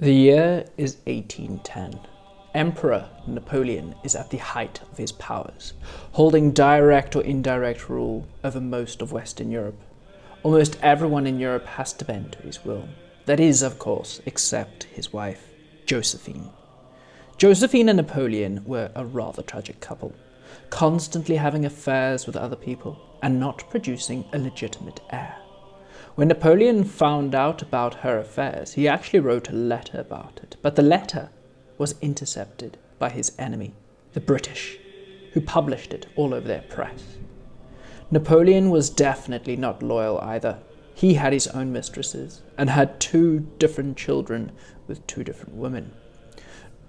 The year is 1810. Emperor Napoleon is at the height of his powers, holding direct or indirect rule over most of Western Europe. Almost everyone in Europe has to bend to his will. That is, of course, except his wife, Josephine. Josephine and Napoleon were a rather tragic couple, constantly having affairs with other people and not producing a legitimate heir. When Napoleon found out about her affairs, he actually wrote a letter about it, but the letter was intercepted by his enemy, the British, who published it all over their press. Napoleon was definitely not loyal either. He had his own mistresses and had 2 different children with 2 different women.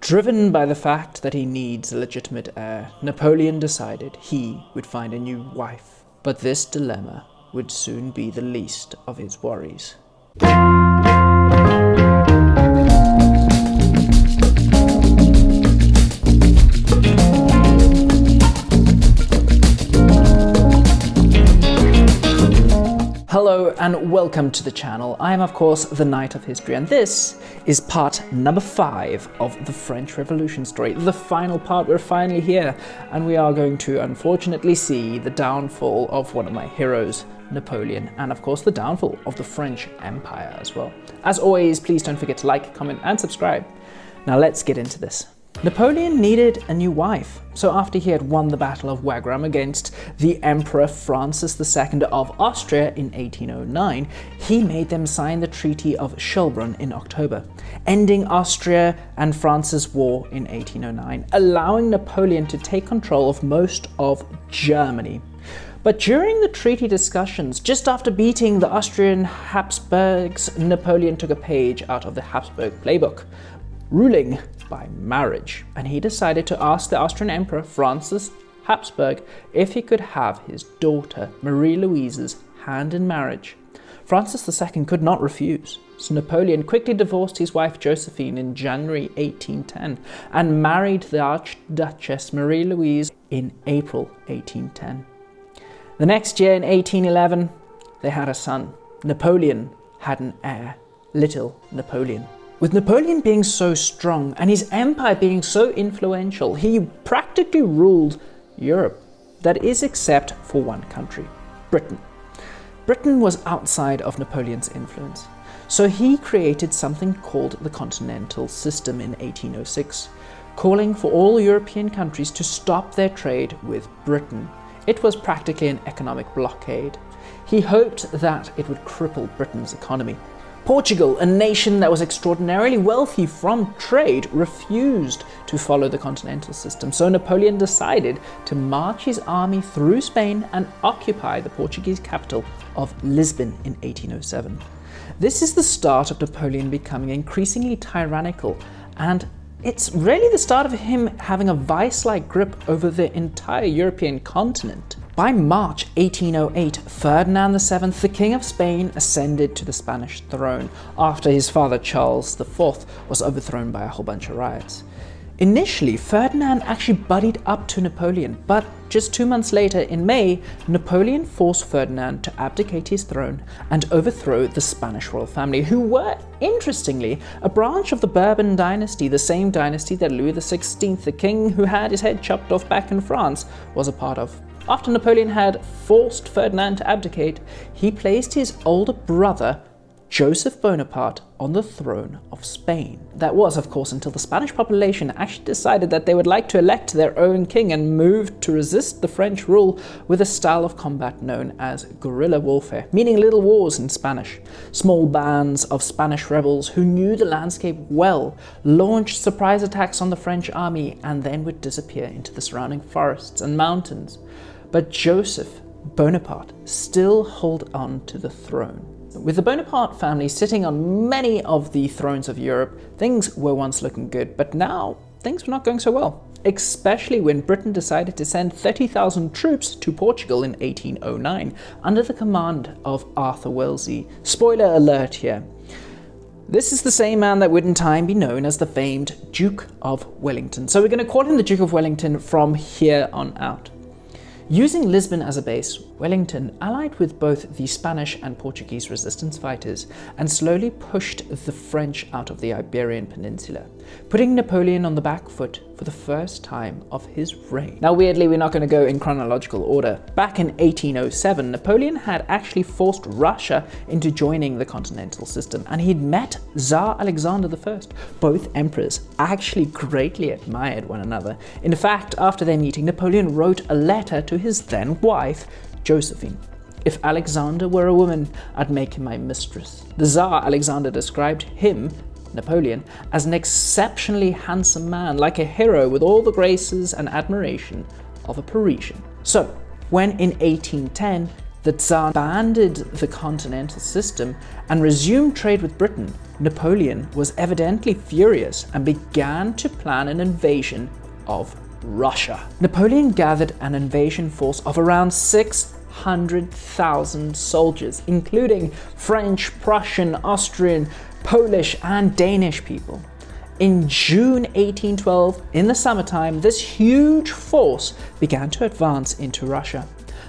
Driven by the fact that he needs a legitimate heir, Napoleon decided he would find a new wife. But this dilemma would soon be the least of his worries. Hello and welcome to the channel. I am of course the Knight of History, and this is part number 5 of the French Revolution story. The final part. We're finally here, and we are going to unfortunately see the downfall of one of my heroes, Napoleon, and of course the downfall of the French Empire as well. As always, please don't forget to like, comment and subscribe. Now let's get into this. Napoleon needed a new wife, so after he had won the Battle of Wagram against the Emperor Francis II of Austria in 1809, he made them sign the Treaty of Schönbrunn in October, ending Austria and France's war in 1809, allowing Napoleon to take control of most of Germany. But during the treaty discussions, just after beating the Austrian Habsburgs, Napoleon took a page out of the Habsburg playbook, ruling by marriage, and he decided to ask the Austrian Emperor Francis Habsburg if he could have his daughter Marie-Louise's hand in marriage. Francis II could not refuse, so Napoleon quickly divorced his wife Josephine in January 1810 and married the Archduchess Marie-Louise in April 1810. The next year in 1811, they had a son. Napoleon had an heir, little Napoleon. With Napoleon being so strong and his empire being so influential, he practically ruled Europe. That is, except for one country, Britain. Britain was outside of Napoleon's influence, so he created something called the Continental System in 1806, calling for all European countries to stop their trade with Britain. It was practically an economic blockade. He hoped that it would cripple Britain's economy. Portugal, a nation that was extraordinarily wealthy from trade, refused to follow the Continental System, so Napoleon decided to march his army through Spain and occupy the Portuguese capital of Lisbon in 1807. This is the start of Napoleon becoming increasingly tyrannical, and it's really the start of him having a vice-like grip over the entire European continent. By March 1808, Ferdinand VII, the King of Spain, ascended to the Spanish throne after his father Charles IV was overthrown by a whole bunch of riots. Initially, Ferdinand actually buddied up to Napoleon, but just 2 months later, in May, Napoleon forced Ferdinand to abdicate his throne and overthrow the Spanish royal family, who were, interestingly, a branch of the Bourbon dynasty, the same dynasty that Louis XVI, the king who had his head chopped off back in France, was a part of. After Napoleon had forced Ferdinand to abdicate, he placed his older brother, Joseph Bonaparte, on the throne of Spain. That was, of course, until the Spanish population actually decided that they would like to elect their own king and moved to resist the French rule with a style of combat known as guerrilla warfare, meaning little wars in Spanish. Small bands of Spanish rebels who knew the landscape well launched surprise attacks on the French army and then would disappear into the surrounding forests and mountains. But Joseph Bonaparte still held on to the throne. With the Bonaparte family sitting on many of the thrones of Europe, things were once looking good, but now things were not going so well, especially when Britain decided to send 30,000 troops to Portugal in 1809 under the command of Arthur Wellesley. Spoiler alert here. This is the same man that would in time be known as the famed Duke of Wellington, so we're going to call him the Duke of Wellington from here on out. Using Lisbon as a base, Wellington allied with both the Spanish and Portuguese resistance fighters and slowly pushed the French out of the Iberian Peninsula, putting Napoleon on the back foot for the first time of his reign. Now weirdly, we're not going to go in chronological order. Back in 1807, Napoleon had actually forced Russia into joining the continental system, and he'd met Tsar Alexander I. Both emperors actually greatly admired one another. In fact, after their meeting, Napoleon wrote a letter to his then wife, Josephine. "If Alexander were a woman, I'd make him my mistress." The Tsar Alexander described him, Napoleon, as an exceptionally handsome man, like a hero with all the graces and admiration of a Parisian. So, when in 1810 the Tsar abandoned the continental system and resumed trade with Britain, Napoleon was evidently furious and began to plan an invasion of Russia. Napoleon gathered an invasion force of around 600,000 soldiers, including French, Prussian, Austrian, Polish, and Danish people. In June 1812, in the summertime, this huge force began to advance into Russia.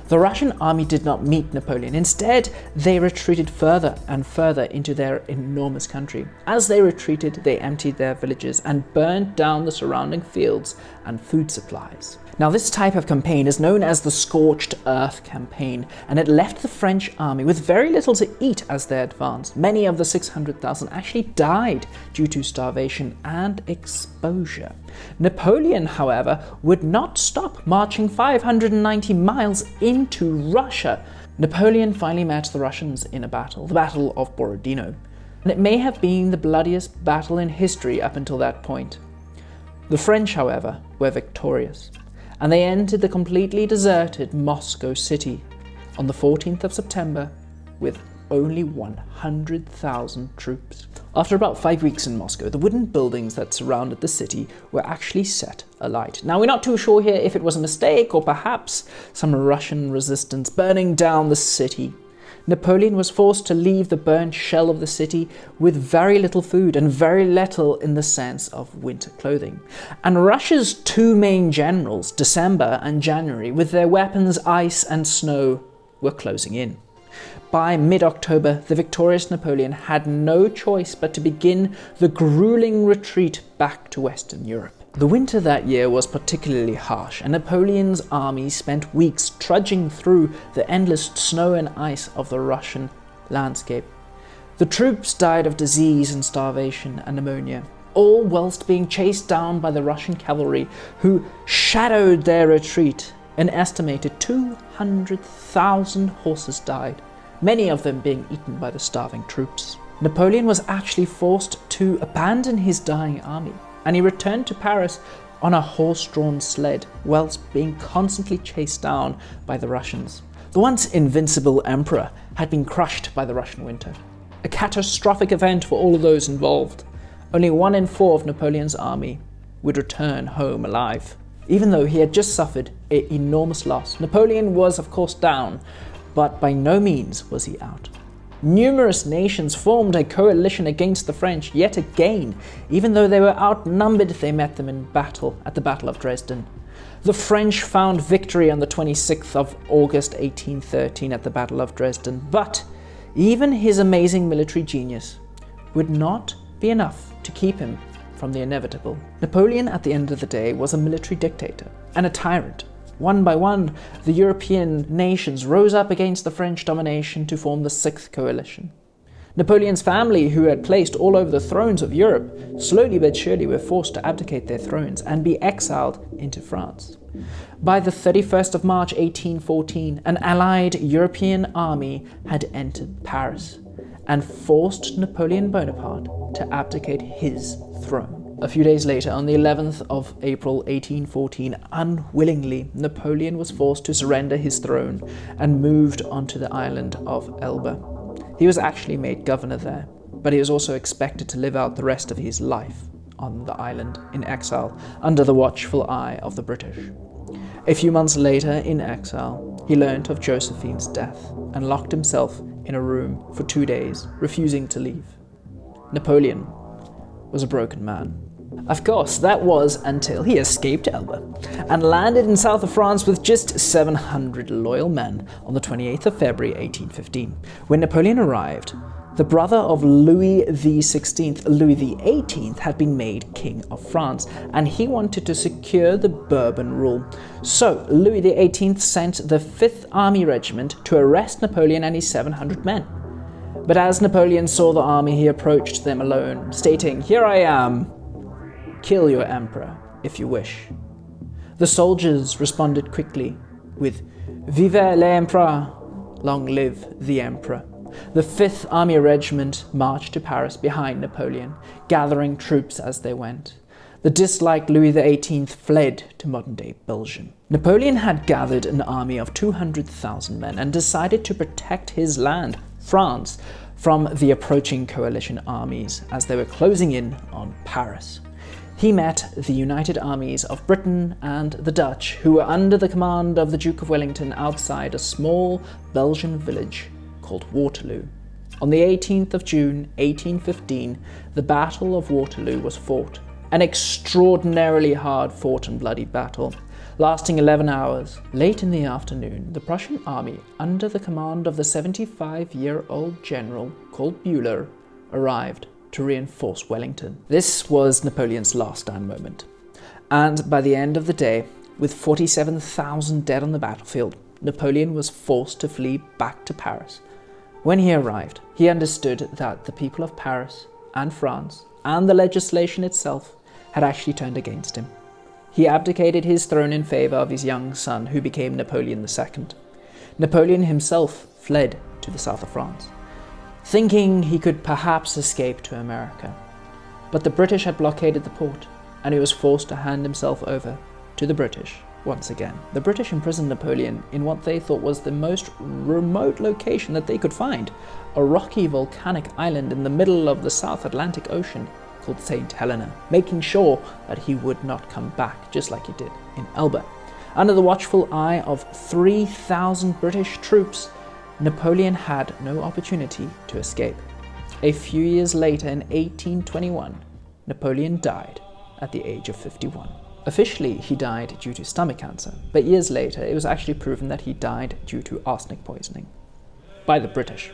The Russian army did not meet Napoleon. Instead, they retreated further and further into their enormous country. As they retreated, they emptied their villages and burned down the surrounding fields and food supplies. Now, this type of campaign is known as the Scorched Earth campaign, and it left the French army with very little to eat as they advanced. Many of the 600,000 actually died due to starvation and exposure. Napoleon, however, would not stop marching 590 miles into Russia. Napoleon finally met the Russians in a battle, the Battle of Borodino, and it may have been the bloodiest battle in history up until that point. The French, however, were victorious, and they entered the completely deserted Moscow city on the 14th of September with only 100,000 troops. After about 5 weeks in Moscow, the wooden buildings that surrounded the city were actually set alight. Now, we're not too sure here if it was a mistake or perhaps some Russian resistance burning down the city. Napoleon was forced to leave the burnt shell of the city with very little food and very little in the sense of winter clothing. And Russia's two main generals, December and January, with their weapons, ice and snow, were closing in. By mid-October, the victorious Napoleon had no choice but to begin the grueling retreat back to Western Europe. The winter that year was particularly harsh, and Napoleon's army spent weeks trudging through the endless snow and ice of the Russian landscape. The troops died of disease and starvation and pneumonia, all whilst being chased down by the Russian cavalry, who shadowed their retreat. An estimated 200,000 horses died, many of them being eaten by the starving troops. Napoleon was actually forced to abandon his dying army, and he returned to Paris on a horse-drawn sled, whilst being constantly chased down by the Russians. The once invincible emperor had been crushed by the Russian winter. A catastrophic event for all of those involved. Only 1 in 4 of Napoleon's army would return home alive. Even though he had just suffered an enormous loss, Napoleon was of course down, but by no means was he out. Numerous nations formed a coalition against the French yet again. Even though they were outnumbered, they met them in battle at the Battle of Dresden. The French found victory on the 26th of August 1813 at the Battle of Dresden, but even his amazing military genius would not be enough to keep him from the inevitable. Napoleon, at the end of the day, was a military dictator and a tyrant. One by one, the European nations rose up against the French domination to form the Sixth Coalition. Napoleon's family, who had placed all over the thrones of Europe, slowly but surely were forced to abdicate their thrones and be exiled into France. By the 31st of March 1814, an allied European army had entered Paris and forced Napoleon Bonaparte to abdicate his throne. A few days later, on the 11th of April 1814, unwillingly, Napoleon was forced to surrender his throne and moved onto the island of Elba. He was actually made governor there, but he was also expected to live out the rest of his life on the island in exile, under the watchful eye of the British. A few months later, in exile, he learnt of Josephine's death and locked himself in a room for 2 days, refusing to leave. Napoleon was a broken man. Of course, that was until he escaped Elba and landed in south of France with just 700 loyal men on the 28th of February 1815. When Napoleon arrived, the brother of Louis XVI, Louis XVIII, had been made King of France, and he wanted to secure the Bourbon rule. So Louis XVIII sent the 5th Army Regiment to arrest Napoleon and his 700 men. But as Napoleon saw the army, he approached them alone, stating, "Here I am. Kill your emperor, if you wish." The soldiers responded quickly with, "Vive l'empereur! Long live the emperor!" The 5th Army Regiment marched to Paris behind Napoleon, gathering troops as they went. The disliked Louis XVIII fled to modern-day Belgium. Napoleon had gathered an army of 200,000 men and decided to protect his land, France, from the approaching coalition armies as they were closing in on Paris. He met the united armies of Britain and the Dutch, who were under the command of the Duke of Wellington outside a small Belgian village called Waterloo. On the 18th of June 1815, the Battle of Waterloo was fought, an extraordinarily hard-fought and bloody battle, lasting 11 hours. Late in the afternoon, the Prussian army, under the command of the 75-year-old general called Bühler, arrived to reinforce Wellington. This was Napoleon's last stand moment, and by the end of the day, with 47,000 dead on the battlefield, Napoleon was forced to flee back to Paris. When he arrived, he understood that the people of Paris and France and the legislation itself had actually turned against him. He abdicated his throne in favor of his young son, who became Napoleon II. Napoleon himself fled to the south of France, thinking he could perhaps escape to America. But the British had blockaded the port, and he was forced to hand himself over to the British once again. The British imprisoned Napoleon in what they thought was the most remote location that they could find, a rocky volcanic island in the middle of the South Atlantic Ocean called St. Helena, making sure that he would not come back, just like he did in Elba. Under the watchful eye of 3,000 British troops, Napoleon had no opportunity to escape. A few years later, in 1821, Napoleon died at the age of 51. Officially, he died due to stomach cancer, but years later it was actually proven that he died due to arsenic poisoning by the British.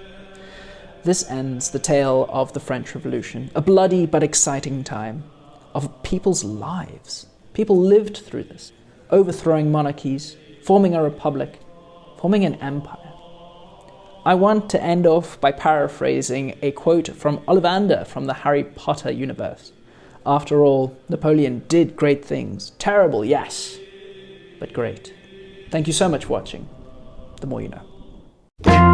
This ends the tale of the French Revolution, a bloody but exciting time of people's lives. People lived through this, overthrowing monarchies, forming a republic, forming an empire. I want to end off by paraphrasing a quote from Ollivander from the Harry Potter universe. After all, Napoleon did great things. Terrible, yes, but great. Thank you so much for watching. The more you know.